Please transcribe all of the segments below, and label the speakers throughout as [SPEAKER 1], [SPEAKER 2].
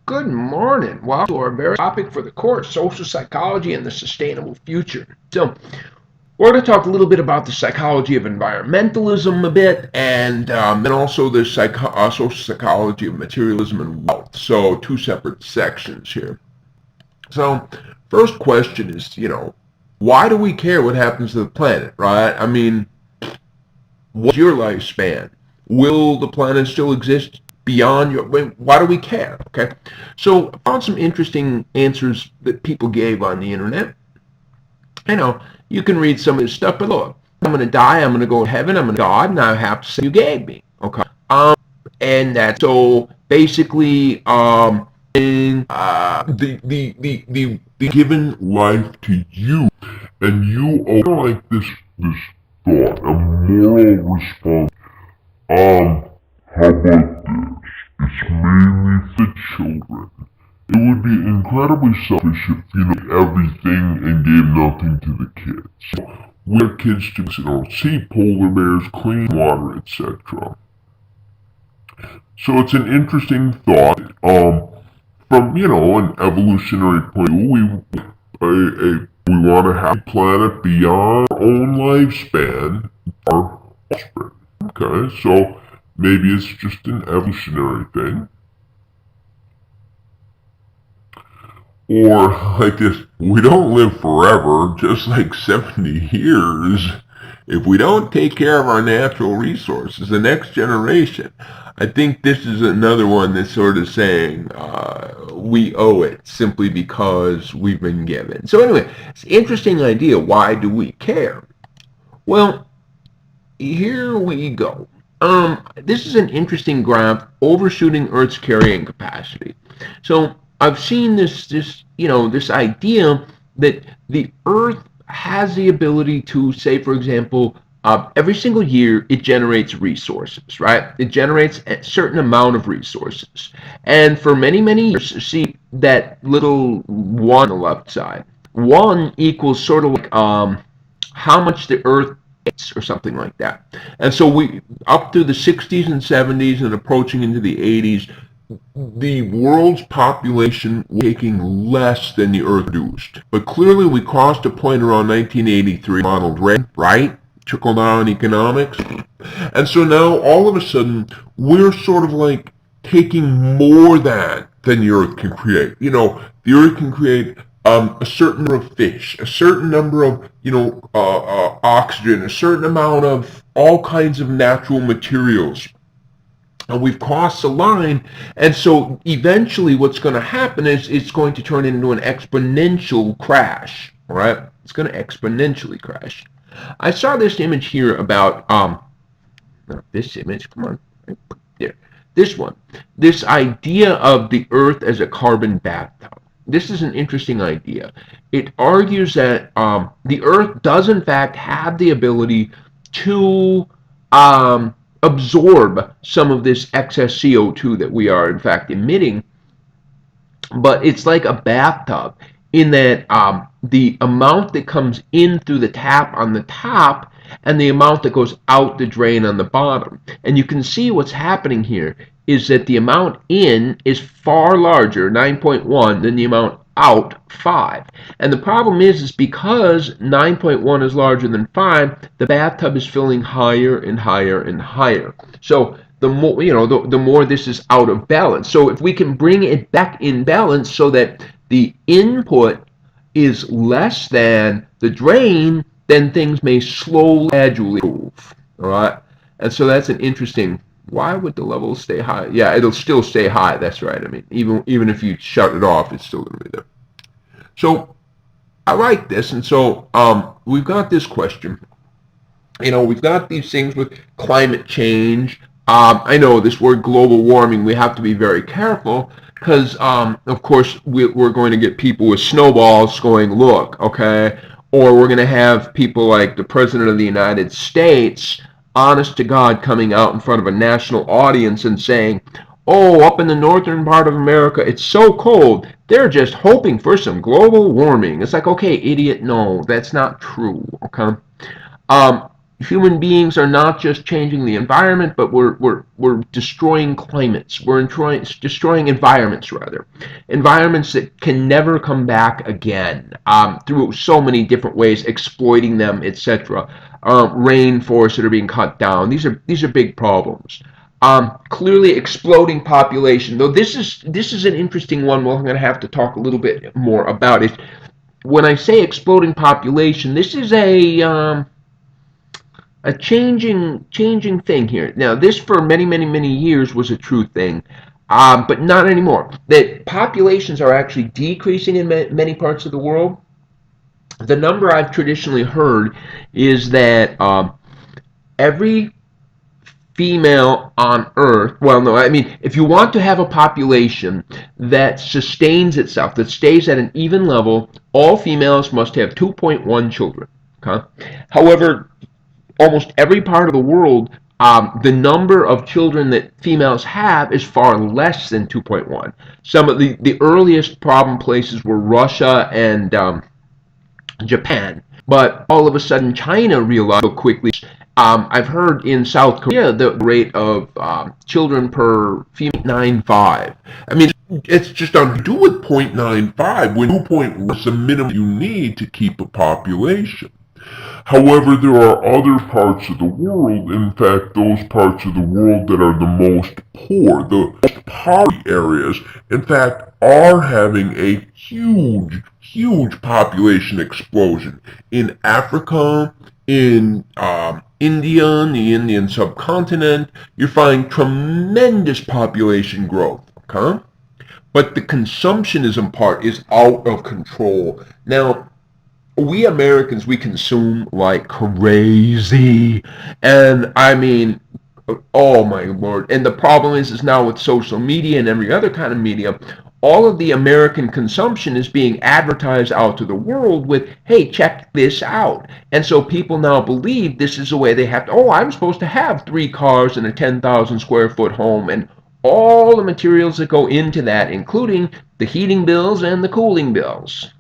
[SPEAKER 1] Good morning. Welcome to our very topic for the course, social psychology and the sustainable future. So, we're going to talk a little bit about the psychology of environmentalism a bit, and then also the social psychology of materialism and wealth. So, two separate sections here. So, first question is, why do we care what happens to the planet, right? I mean, what's your lifespan? Will the planet still exist beyond your, why do we care? Okay, so I found some interesting answers that people gave on the internet. You can read some of this stuff, but look, I'm going to die, I'm going to go to heaven, I'm going to God, and I have to say you gave me. Okay, and that's so basically the given life to you, and you owe like this thought, a moral response. How about this? It's mainly for children. It would be incredibly selfish if, everything and gave nothing to the kids. So, we want kids to, see polar bears, clean water, etc. So it's an interesting thought. From, an evolutionary point of view, we want to have a planet beyond our own lifespan, our offspring. Okay, so maybe it's just an evolutionary thing. Or like this, we don't live forever, just like 70 years. If we don't take care of our natural resources, the next generation, I think this is another one that's sort of saying we owe it simply because we've been given. So anyway, it's an interesting idea. Why do we care? Well, here we go. This is an interesting graph overshooting Earth's carrying capacity. So I've seen this idea that the Earth has the ability to, say, for example, every single year it generates resources, right? It generates a certain amount of resources. And for many, many years, see that little one on the left side. One equals sort of like how much the Earth or something like that. And so we, up through the 60s and 70s and approaching into the 80s, the world's population was taking less than the Earth produced. But clearly we crossed a point around 1983, Ronald Reagan, right? Trickle-down economics. And so now, all of a sudden, we're sort of like taking more than the Earth can create. The Earth can create a certain number of fish, a certain number of, oxygen, a certain amount of all kinds of natural materials. And we've crossed the line, and so eventually what's going to happen is it's going to turn into an exponential crash, all right? It's going to exponentially crash. I saw this image here about, not this image, come on, right there, this one. This idea of the Earth as a carbon bathtub. This is an interesting idea. It argues that the Earth does in fact have the ability to absorb some of this excess CO2 that we are in fact emitting, but it's like a bathtub in that the amount that comes in through the tap on the top and the amount that goes out the drain on the bottom. And you can see what's happening here is that the amount in is far larger, 9.1, than the amount out, 5. And the problem is because 9.1 is larger than 5, the bathtub is filling higher and higher and higher. So the more, the more this is out of balance. So if we can bring it back in balance so that the input is less than the drain, then things may slowly, gradually move. All right, and so that's an interesting. Why would the level stay high? Yeah, it'll still stay high. That's right. I mean, even if you shut it off, it's still going to be there. So I like this, and so we've got this question. We've got these things with climate change. I know this word global warming, we have to be very careful because, of course, we're going to get people with snowballs going, look, okay, or we're going to have people like the President of the United States, honest to God, coming out in front of a national audience and saying, oh, up in the northern part of America, it's so cold, they're just hoping for some global warming. It's like, okay, idiot, no, that's not true, okay?
[SPEAKER 2] human beings are not just changing the environment, but we're destroying climates. We're destroying environments, rather. Environments that can never come back again, through so many different ways, exploiting them, etc. Rainforests that are being cut down. These are big problems. Clearly exploding population, though this is an interesting one. Well, I'm going to have to talk a little bit more about it. When I say exploding population, this is a changing thing here. Now, this for many years was a true thing, but not anymore. That populations are actually decreasing in many parts of the world. The number I've traditionally heard is that every female on Earth, well, no, I mean, if you want to have a population that sustains itself, that stays at an even level, all females must have 2.1 children. Okay? However, almost every part of the world, the number of children that females have is far less than 2.1. Some of the earliest problem places were Russia and Japan. But all of a sudden, China realized so quickly. I've heard in South Korea the rate of children per female 0.95. I mean,
[SPEAKER 1] It's just on do with 0.95 when 2.1 is the minimum you need to keep a population. However, there are other parts of the world, in fact, those parts of the world that are the most poor, the most poverty areas, in fact, are having a huge population explosion. In Africa, in India, the Indian subcontinent, you're finding tremendous population growth. Okay? But the consumptionism part is out of control. Now, we Americans, we consume like crazy. And I mean, oh my lord. And the problem is now with social media and every other kind of media, all of the American consumption is being advertised out to the world with, hey, check this out. And so people now believe this is the way they have to, oh, I'm supposed to have 3 cars and a 10,000 square foot home and all the materials that go into that, including the heating bills and the cooling bills.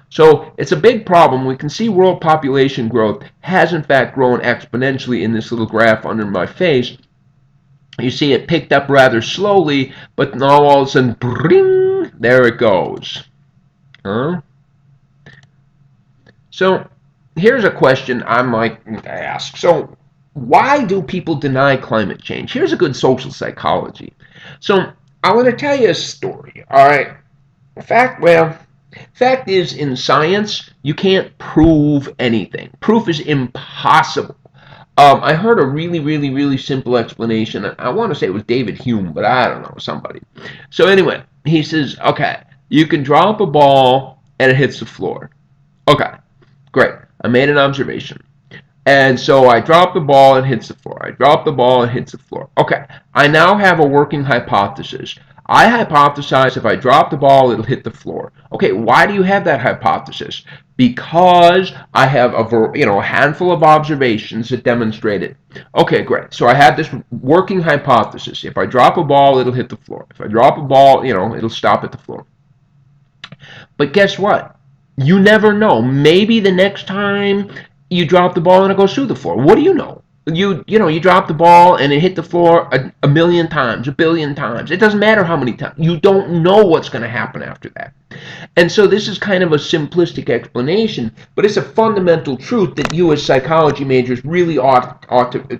[SPEAKER 1] So it's a big problem. We can see world population growth has in fact grown exponentially in this little graph under my face. You see it picked up rather slowly, but now all of a sudden, bring, there it goes. So here's a question I might ask. So why do people deny climate change? Here's a good social psychology. So I want to tell you a story. All right. Fact is, in science, you can't prove anything. Proof is impossible. I heard a really simple explanation. I want to say it was David Hume, but I don't know, somebody. So anyway, he says, okay, you can drop a ball and it hits the floor. Okay, great. I made an observation. And so I drop the ball and hits the floor. I drop the ball and hits the floor. Okay, I now have a working hypothesis. I hypothesize if I drop the ball, it'll hit the floor. Okay, why do you have that hypothesis? Because I have a handful of observations that demonstrate it. Okay, great. So I have this working hypothesis. If I drop a ball, it'll hit the floor. If I drop a ball, it'll stop at the floor. But guess what? You never know. Maybe the next time you drop the ball and it goes through the floor. What do you know? You drop the ball and it hit the floor a million times, a billion times. It doesn't matter how many times. You don't know what's going to happen after that. And so this is kind of a simplistic explanation, but it's a fundamental truth that you as psychology majors really ought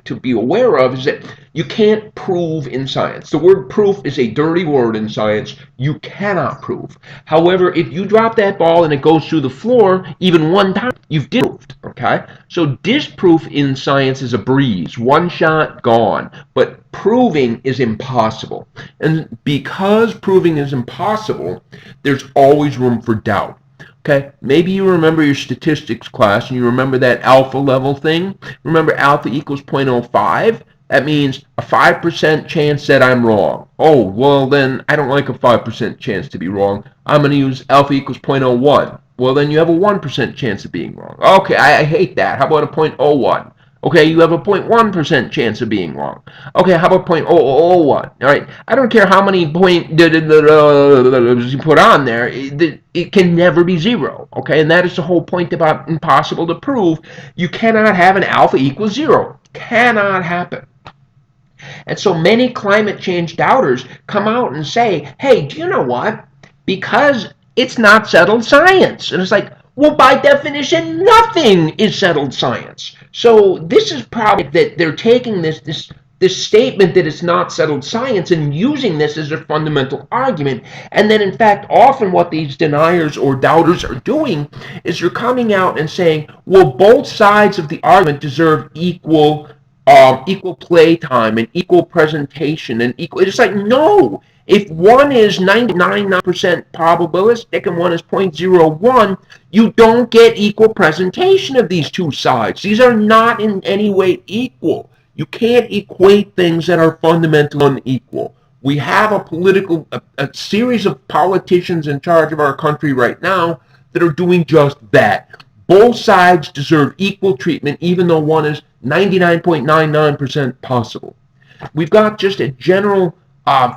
[SPEAKER 1] to be aware of, is that you can't prove in science. The word proof is a dirty word in science. You cannot prove. However, if you drop that ball and it goes through the floor even one time, you've disproved. Okay? So disproof in science is a breeze. One shot, gone. But proving is impossible. And because proving is impossible, there's always room for doubt. Okay, maybe you remember your statistics class and you remember that alpha level thing. Remember alpha equals 0.05? That means a 5% chance that I'm wrong. Oh, well then I don't like a 5% chance to be wrong. I'm going to use alpha equals 0.01. Well then you have a 1% chance of being wrong. Okay, I hate that. How about a 0.01?
[SPEAKER 2] Okay, you have a 0.1% chance of being wrong. Okay, how about 0.0001? All right, I don't care how many point you put on there, it can never be zero. Okay, and that is the whole point about impossible to prove. You cannot have an alpha equals zero. Cannot happen. And so many climate change doubters come out and say, hey, do you know what? Because it's not settled science. And it's like, well, by definition, nothing is settled science. So this is probably that they're taking this statement that it's not settled science and using this as their fundamental argument. And then, in fact, often what these deniers or doubters are doing is they're coming out and saying, well, both sides of the argument deserve equal play time and equal presentation and equal. It's like, no. If one is 99% probabilistic and one is 0.01, you don't get equal presentation of these two sides. These are not in any way equal. You can't equate things that are fundamentally unequal. We have a series of politicians in charge of our country right now that are doing just that. Both sides deserve equal treatment, even though one is 99.99% possible. We've got just a general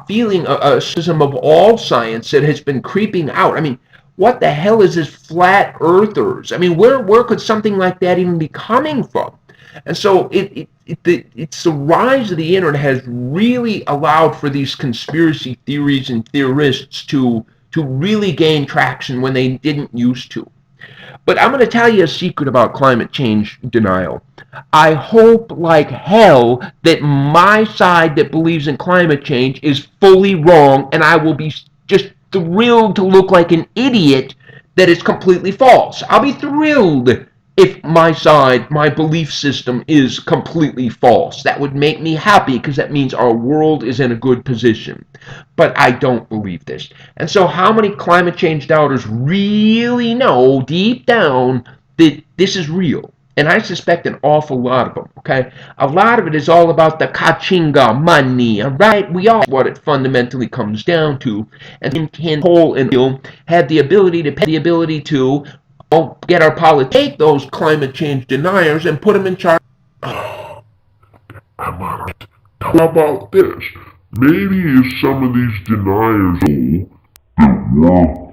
[SPEAKER 2] feeling, a system of all science that has been creeping out. I mean, what the hell is this flat earthers? I mean, where could something like that even be coming from? And so it's the rise of the internet has really allowed for these conspiracy theories and theorists to really gain traction when they didn't used to. But I'm going to tell you a secret about climate change denial. I hope like hell that my side that believes in climate change is fully wrong, and I will be just thrilled to look like an idiot that is completely false. I'll be thrilled if my side, my belief system is completely false. That would make me happy because that means our world is in a good position. But I don't believe this. And so, how many climate change doubters really know deep down that this is real? And I suspect an awful lot of them, okay? A lot of it is all about the kachinga money, all right? We all know what it fundamentally comes down to. And can Cole and Bill have the ability to get our politics, take those climate change deniers and put them in charge.
[SPEAKER 1] I'm alright. How about this? Maybe if some of these deniers that work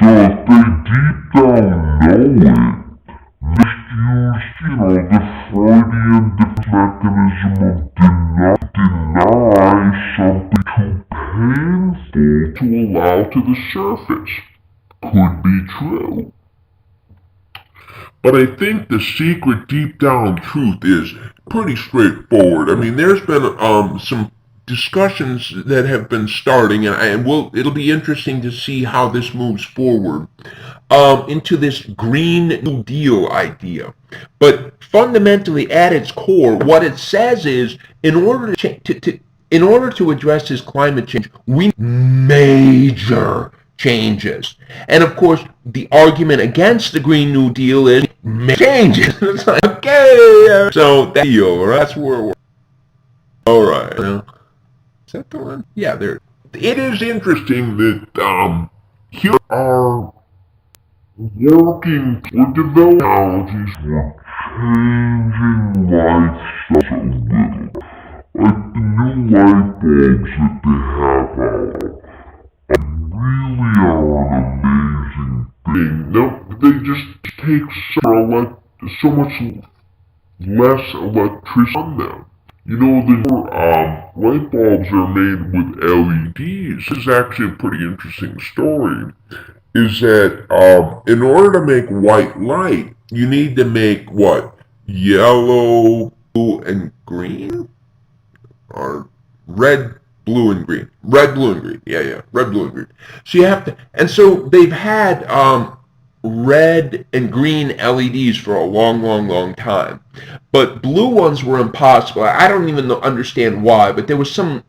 [SPEAKER 1] so if they deep down know it, misuse, the Freudian defense mechanism of deny something too painful to allow to the surface. Could be true. But I think the secret deep down truth is pretty straightforward. I mean, there's been some discussions that have been starting, and it'll be interesting to see how this moves forward into this Green New Deal idea. But fundamentally, at its core, what it says is, in order to address this climate change, we need major changes. And of course, the argument against the Green New Deal is changes. It's like, okay, so that's the deal. That's where we're. All right. Is that the one? Yeah, there. It is interesting that here are working with developing technologies for changing lifestyles a little. Like the new light bulbs that they have out really are an amazing thing. No, they just take so much less electricity on them. You know, the light bulbs are made with LEDs. This is actually a pretty interesting story. Is that in order to make white light, you need to make what? Yellow, blue, and green? Or red, blue, and green. Red, blue, and green. Yeah. Red, blue, and green. So you have to, and so they've had red and green LEDs for a long time. But blue ones were impossible. I don't even understand why, but there was some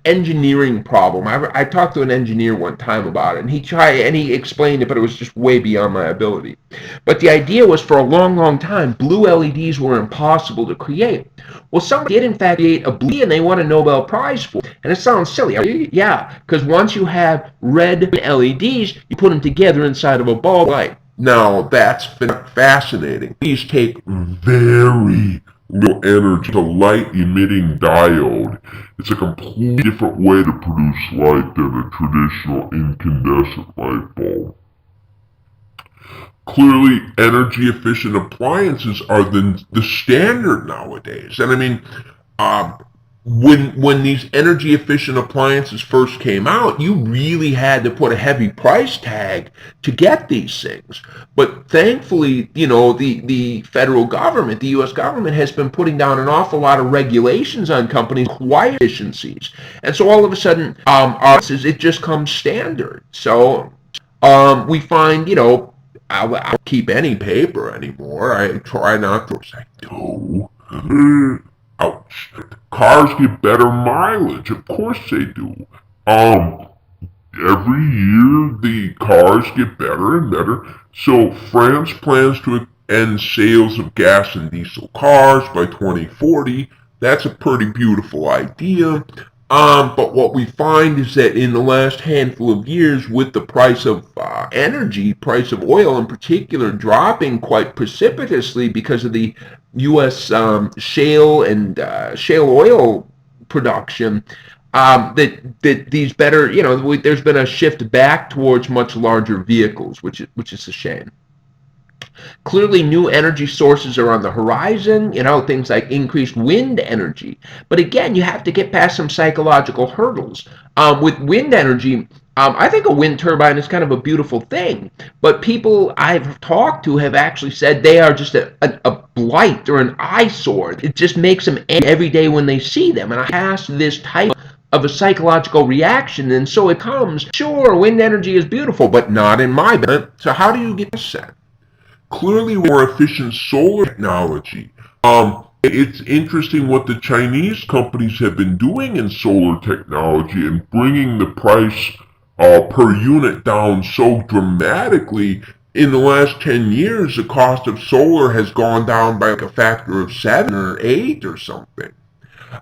[SPEAKER 1] engineering problem. I talked to an engineer one time about it, and he explained it, but it was just way beyond my ability. But the idea was for a long time, blue LEDs were impossible to create. Well, somebody did in fact create a blue, and they won a Nobel Prize for it. And it sounds silly. Yeah, because once you have red LEDs, you put them together inside of a bulb light. Now that's fascinating. These take very little energy. The light emitting diode. It's a completely different way to produce light than a traditional incandescent light bulb. Clearly, energy efficient appliances are the standard nowadays. And I mean, um, when these energy efficient appliances first came out, you really had to put a heavy price tag to get these things. But thankfully, the federal government, the U.S. government, has been putting down an awful lot of regulations on companies require efficiencies, and so all of a sudden, it just comes standard. So we find, I don't keep any paper anymore. I try not to. I do. Ouch. Cars get better mileage. Of course they do. Um, every year the cars get better and better. So France plans to end sales of gas and diesel cars by 2040. That's a pretty beautiful idea. But what we find is that in the last handful of years, with the price of energy, price of oil in particular, dropping quite precipitously because of the U.S. Shale and shale oil production, that these better, there's been a shift back towards much larger vehicles, which is a shame. Clearly, new energy sources are on the horizon, things like increased wind energy. But again, you have to get past some psychological hurdles. With wind energy, I think a wind turbine is kind of a beautiful thing, but people I've talked to have actually said they are just a blight or an eyesore. It just makes them angry every day when they see them. And I asked this type of a psychological reaction, and so it comes. Sure, wind energy is beautiful, but not in my bed. So how do you get that? Clearly more efficient solar technology. It's interesting what the Chinese companies have been doing in solar technology and bringing the price per unit down so dramatically. In the last 10 years, the cost of solar has gone down by like a factor of 7 or 8 or something.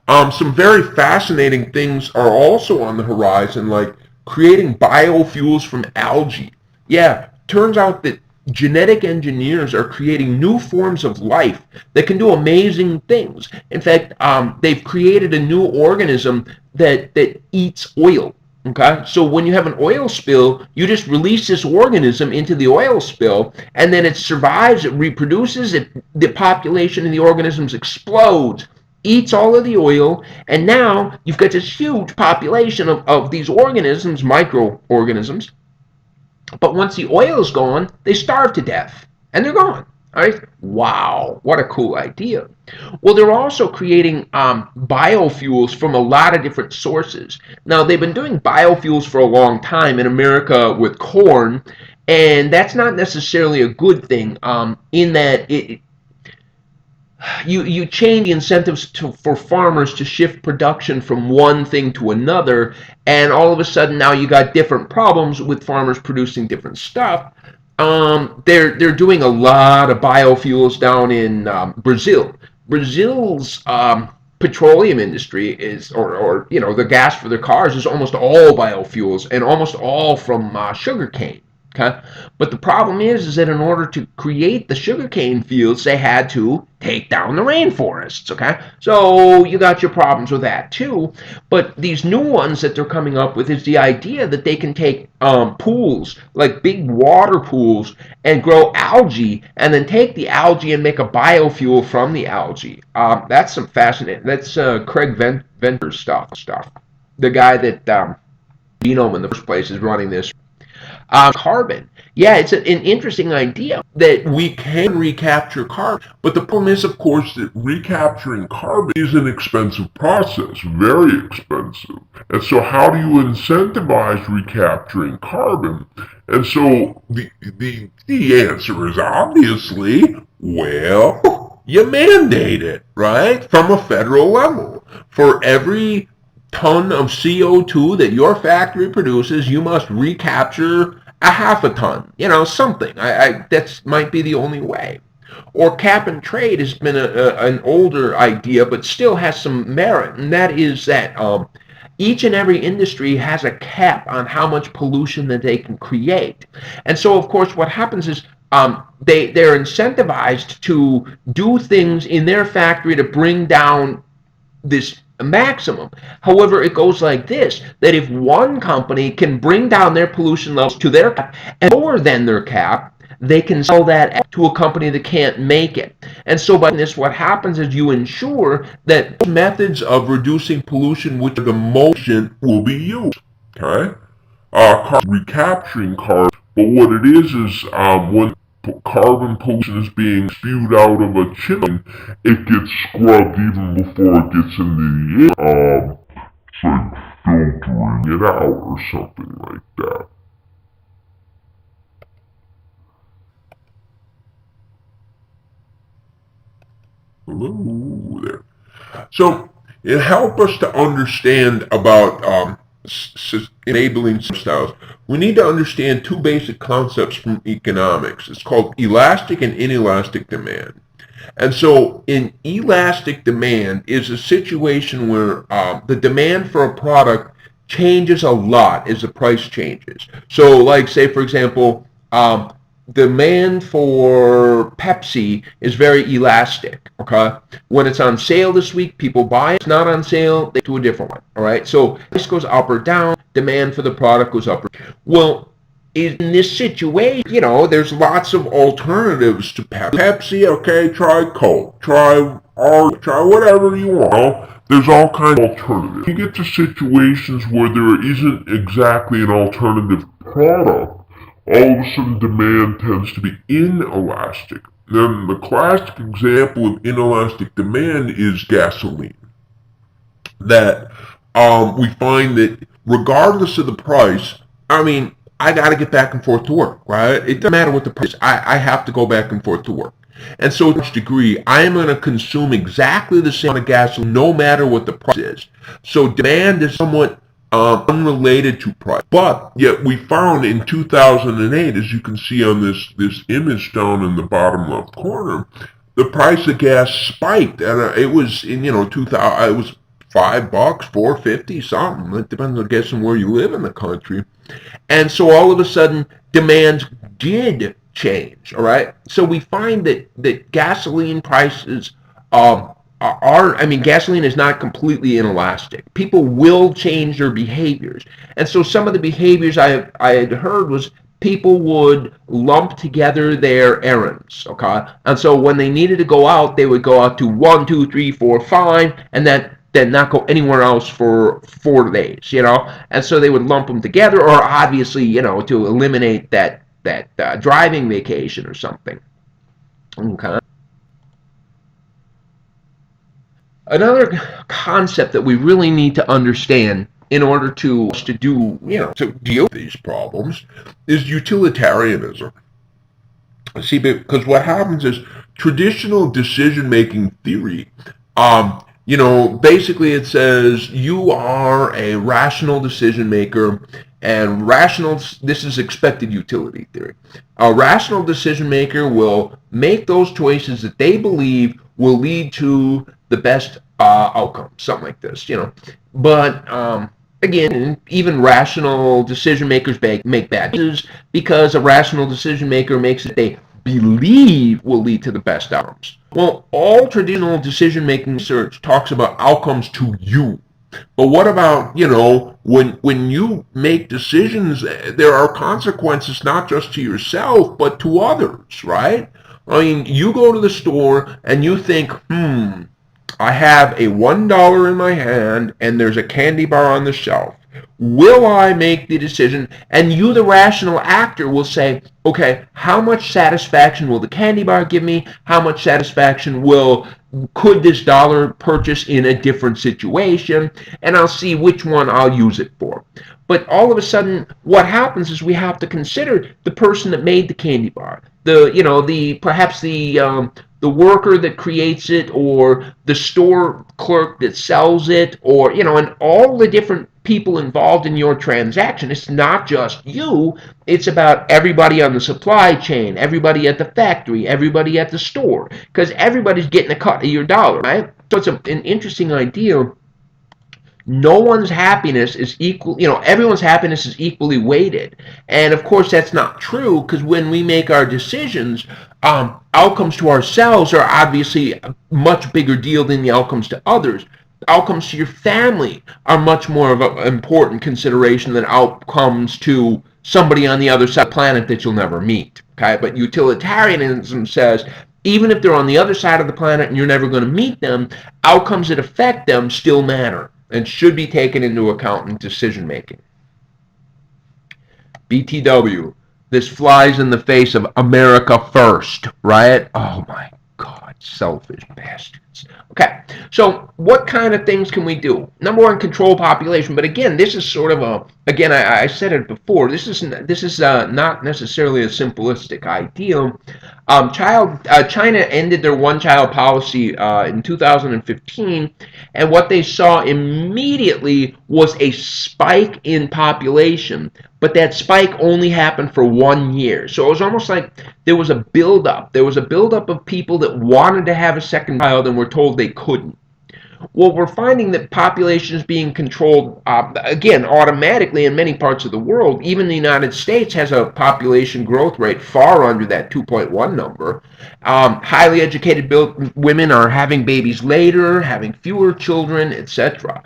[SPEAKER 1] Some very fascinating things are also on the horizon, like creating biofuels from algae. Yeah, turns out that genetic engineers are creating new forms of life that can do amazing things. In fact, they've created a new organism that eats oil. Okay, so when you have an oil spill, you just release this organism into the oil spill, and then it survives, it reproduces, the population of the organisms explodes, eats all of the oil, and now you've got this huge population of these organisms, microorganisms. But once the oil is gone, they starve to death, and they're gone. All right? Wow, what a cool idea. Well, they're also creating biofuels from a lot of different sources. Now, they've been doing biofuels for a long time in America with corn, and that's not necessarily a good thing in that you change the incentives for farmers to shift production from one thing to another, and all of a sudden now you got different problems with farmers producing different stuff. They're doing a lot of biofuels down in Brazil. Brazil's petroleum industry is, or the gas for their cars is almost all biofuels and almost all from sugarcane. Okay, but the problem is that in order to create the sugarcane fields, they had to take down the rainforests. Okay, so you got your problems with that too. But these new ones that they're coming up with is the idea that they can take pools, like big water pools, and grow algae, and then take the algae and make a biofuel from the algae. That's some fascinating. That's Craig Venter's stuff. The guy that Genome in the first place is running this. Carbon. Yeah, it's an interesting idea that we can recapture carbon, but the problem is, of course, that recapturing carbon is an expensive process, very expensive. And so how do you incentivize recapturing carbon? And so the answer is obviously, well, you mandate it, right? From a federal level. For every ton of CO2 that your factory produces, you must recapture a half a ton. Something. That might be the only way. Or cap and trade has been an older idea, but still has some merit, and that is that each and every industry has a cap on how much pollution that they can create. And so, of course, what happens is
[SPEAKER 2] they're incentivized to do things in their factory to bring down this maximum. However, it goes like this, that if one company can bring down their pollution levels to their cap and lower than their cap, they can sell that to a company that can't make it. And so by this, what happens is you ensure that
[SPEAKER 1] methods of reducing pollution which the motion will be used. Okay? Recapturing carbon, but what it is when carbon pollution is being spewed out of a chimney, it gets scrubbed even before it gets into the air. It's like filtering it out or something like that. Hello there. So it helps us to understand about enabling styles. We need to understand two basic concepts from economics. It's called elastic and inelastic demand. And so in elastic demand is a situation where the demand for a product changes a lot as the price changes. So like say for example, demand for Pepsi is very elastic, okay? When it's on sale this week, people buy it. It's not on sale, they do a different one, all right? So price goes up or down, demand for the product goes up or down. Well, in this situation, there's lots of alternatives to Pepsi. Okay, try Coke, try whatever you want. There's all kinds of alternatives. You get to situations where there isn't exactly an alternative product. All of a sudden, demand tends to be inelastic. Then the classic example of inelastic demand is gasoline. That we find that regardless of the price, I got to get back and forth to work, right? It doesn't matter what the price is. I have to go back and forth to work. And so to a degree, I am going to consume exactly the same amount of gasoline no matter what the price is. So demand is somewhat unrelated to price. But yet we found in 2008, as you can see on this image down in the bottom left corner, the price of gas spiked, and it was in 2000. It was $5, $4.50, something. It depends, I guess, on where you live in the country. And so all of a sudden, demand did change. All right. So we find that gasoline prices gasoline is not completely inelastic. People will change their behaviors. And so some of the behaviors I had heard was people would lump together their errands, okay? And so when they needed to go out, they would go out to 1, 2, 3, 4, 5, and then not go anywhere else for 4 days, And so they would lump them together, or obviously, to eliminate that driving vacation or something. Okay. Another concept that we really need to understand in order to deal with these problems is utilitarianism. See, because what happens is traditional decision-making theory, basically it says you are a rational decision maker, and this is expected utility theory. A rational decision maker will make those choices that they believe will lead to the best outcome, something like this, But again, even rational decision makers make bad decisions because a rational decision maker makes it they believe will lead to the best outcomes. Well, all traditional decision making research talks about outcomes to you. But what about, when you make decisions, there are consequences not just to yourself, but to others, right? You go to the store and you think, I have a $1 in my hand and there's a candy bar on the shelf. Will I make the decision? And you, the rational actor, will say, okay, how much satisfaction will the candy bar give me? How much satisfaction could this dollar purchase in a different situation? And I'll see which one I'll use it for. But all of a sudden, what happens is we have to consider the person that made the candy bar, perhaps the worker that creates it, or the store clerk that sells it, or and all the different people involved in your transaction. It's not just you, it's about everybody on the supply chain, everybody at the factory, everybody at the store, because everybody's getting a cut of your dollar, right? So it's an interesting idea.
[SPEAKER 2] no one's happiness is equal, everyone's happiness is equally weighted. And of course, that's not true, because when we make our decisions, outcomes to ourselves are obviously a much bigger deal than the outcomes to others. Outcomes to your family are much more of an important consideration than outcomes to somebody on the other side of the planet that you'll never meet. Okay, but utilitarianism says even if they're on the other side of the planet and you're never going to meet them, outcomes that affect them still matter and should be taken into account in decision making. BTW, this flies in the face of America first, right? Oh my God, selfish bastards. Okay, so what kind of things can we do? Number one, control population. But again, this is sort of again, I said it before, this is not necessarily a simplistic idea. China ended their one-child policy in 2015, and what they saw immediately was a spike in population, but that spike only happened for 1 year. So it was almost like there was a buildup. There was a buildup of people that wanted to have a second child and were told they couldn't. Well, we're finding that population is being controlled, again, automatically in many parts of the world. Even the United States has a population growth rate far under that 2.1 number. Highly educated women are having babies later, having fewer children, etc.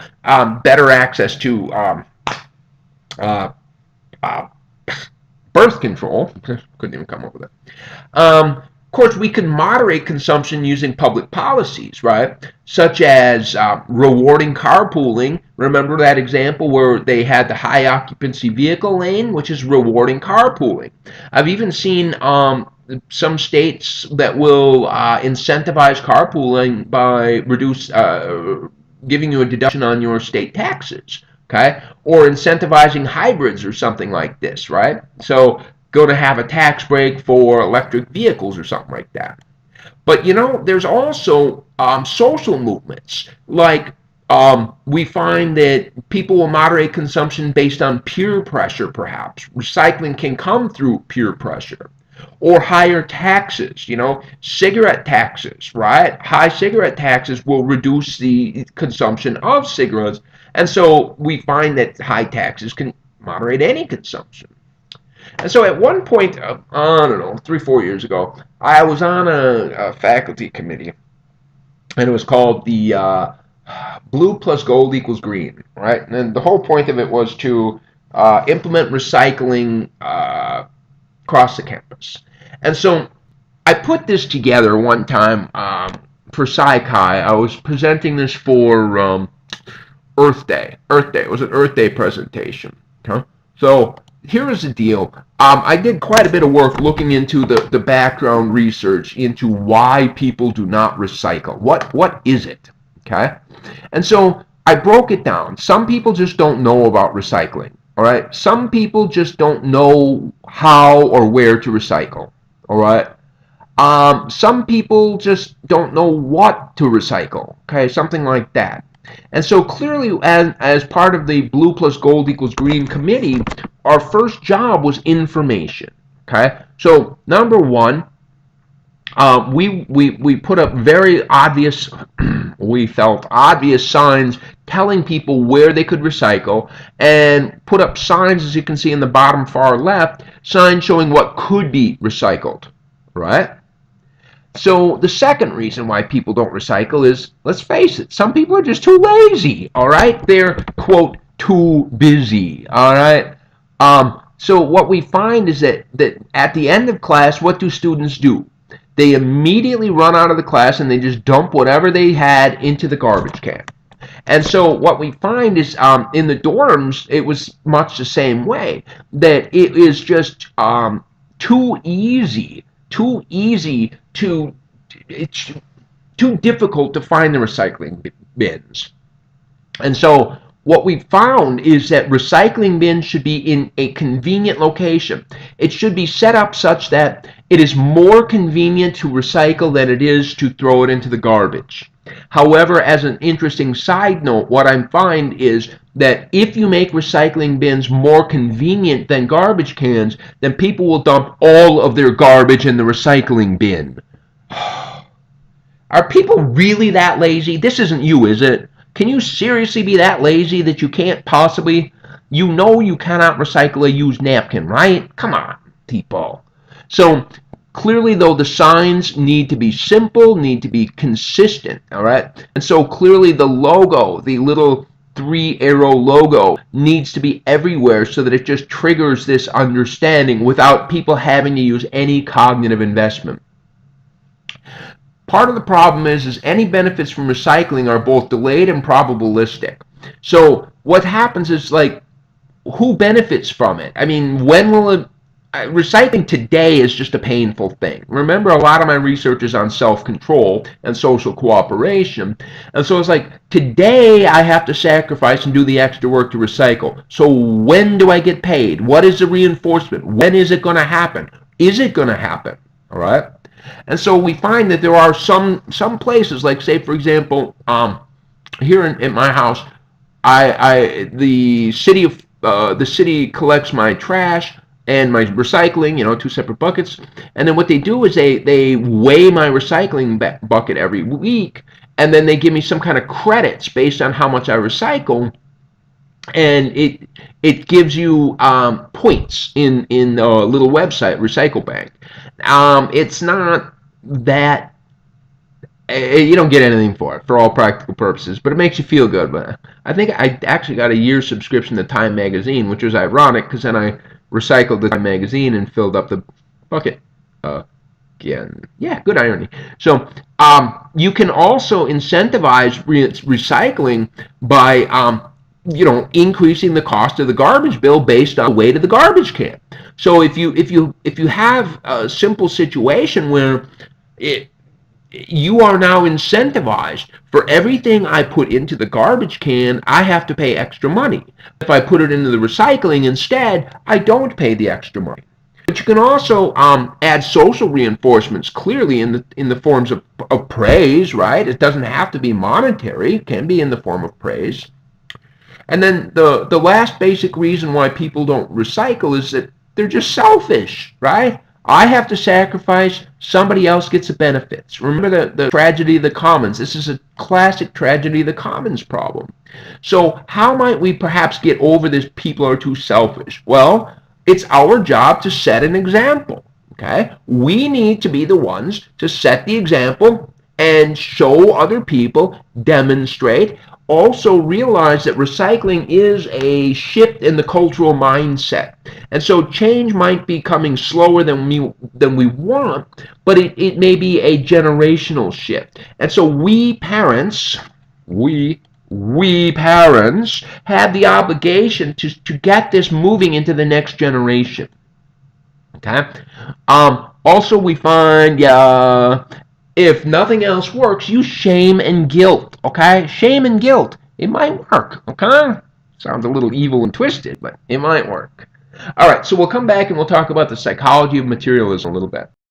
[SPEAKER 2] Better access to uh, uh, birth control. Couldn't even come up with it. Of course, we can moderate consumption using public policies, right? Such as rewarding carpooling. Remember that example where they had the high occupancy vehicle lane, which is rewarding carpooling. I've even seen some states that will incentivize carpooling by giving you a deduction on your state taxes. Okay, or incentivizing hybrids or something like this, right? So going to have a tax break for electric vehicles or something like that. But there's also social movements. Like we find that people will moderate consumption based on peer pressure, perhaps. Recycling can come through peer pressure. Or higher taxes, cigarette taxes, right? High cigarette taxes will reduce the consumption of cigarettes. And so we find that high taxes can moderate any consumption. And so at one point, I don't know, 3-4 years ago, I was on a faculty committee, and it was called the blue plus gold equals green, right? And the whole point of it was to implement recycling across the campus. And so I put this together one time for Psi Chi. I was presenting this for Earth Day. It was an Earth Day presentation. Okay? So here is the deal. I did quite a bit of work looking into the background research into why people do not recycle. What is it? Okay? And so I broke it down. Some people just don't know about recycling. All right? Some people just don't know how or where to recycle. All right? Some people just don't know what to recycle. Okay? Something like that. And so clearly, as part of the blue plus gold equals green committee, our first job was information. Okay, so number one, we put up very obvious, we felt obvious signs telling people where they could recycle, and put up signs, as you can see in the bottom far left, signs showing what could be recycled. Right? So the second reason why people don't recycle is, let's face it, some people are just too lazy, all right? They're, quote, too busy, all right? So what we find is that at the end of class, what do students do? They immediately run out of the class and they just dump whatever they had into the garbage can. And so what we find is in the dorms, it was much the same way, that it is just too easy to, it's too difficult to find the recycling bins. And so what we found is that recycling bins should be in a convenient location. It should be set up such that it is more convenient to recycle than it is to throw it into the garbage. However, as an interesting side note, what I find is that if you make recycling bins more convenient than garbage cans, then people will dump all of their garbage in the recycling bin. Are people really that lazy? This isn't you, is it? Can you seriously be that lazy that you can't possibly, you know you cannot recycle a used napkin, right? Come on, people. So clearly, though, the signs need to be simple, need to be consistent, all right? And so clearly the logo, the little three arrow logo, needs to be everywhere so that it just triggers this understanding without people having to use any cognitive investment. Part of the problem is any benefits from recycling are both delayed and probabilistic. So what happens is, like, who benefits from it? I mean, when will it? Recycling today is just a painful thing. Remember, a lot of my research is on self-control and social cooperation, and so it's like today I have to sacrifice and do the extra work to recycle. So when do I get paid? What is the reinforcement? When is it going to happen? Is it going to happen? All right. And so we find that there are some places, like say for example, here in my house, the city collects my trash and my recycling, two separate buckets, and then what they do is they weigh my recycling bucket every week, and then they give me some kind of credits based on how much I recycle, and it gives you points in a little website, Recycle Bank. It's not that you don't get anything for it for all practical purposes, but it makes you feel good. But I think I actually got a year's subscription to Time Magazine, which was ironic because then I recycled the Time Magazine and filled up the bucket again. Yeah, good irony. So you can also incentivize recycling by increasing the cost of the garbage bill based on the weight of the garbage can. So if you have a simple situation where you are now incentivized for everything I put into the garbage can, I have to pay extra money. If I put it into the recycling instead, I don't pay the extra money. But you can also add social reinforcements clearly in the forms of praise, right? It doesn't have to be monetary. It can be in the form of praise. And then the last basic reason why people don't recycle is that they're just selfish, right? I have to sacrifice, somebody else gets the benefits. Remember the tragedy of the commons. This is a classic tragedy of the commons problem. So how might we perhaps get over this people are too selfish? Well, it's our job to set an example. Okay? We need to be the ones to set the example and show other people, demonstrate. Also realize that recycling is a shift in the cultural mindset. And so change might be coming slower than we want, but it may be a generational shift. And so we parents, we parents have the obligation to get this moving into the next generation. Okay. Also, we find if nothing else works, use shame and guilt. Okay, shame and guilt. It might work. Okay, sounds a little evil and twisted, but it might work. All right, so we'll come back and we'll talk about the psychology of materialism a little bit.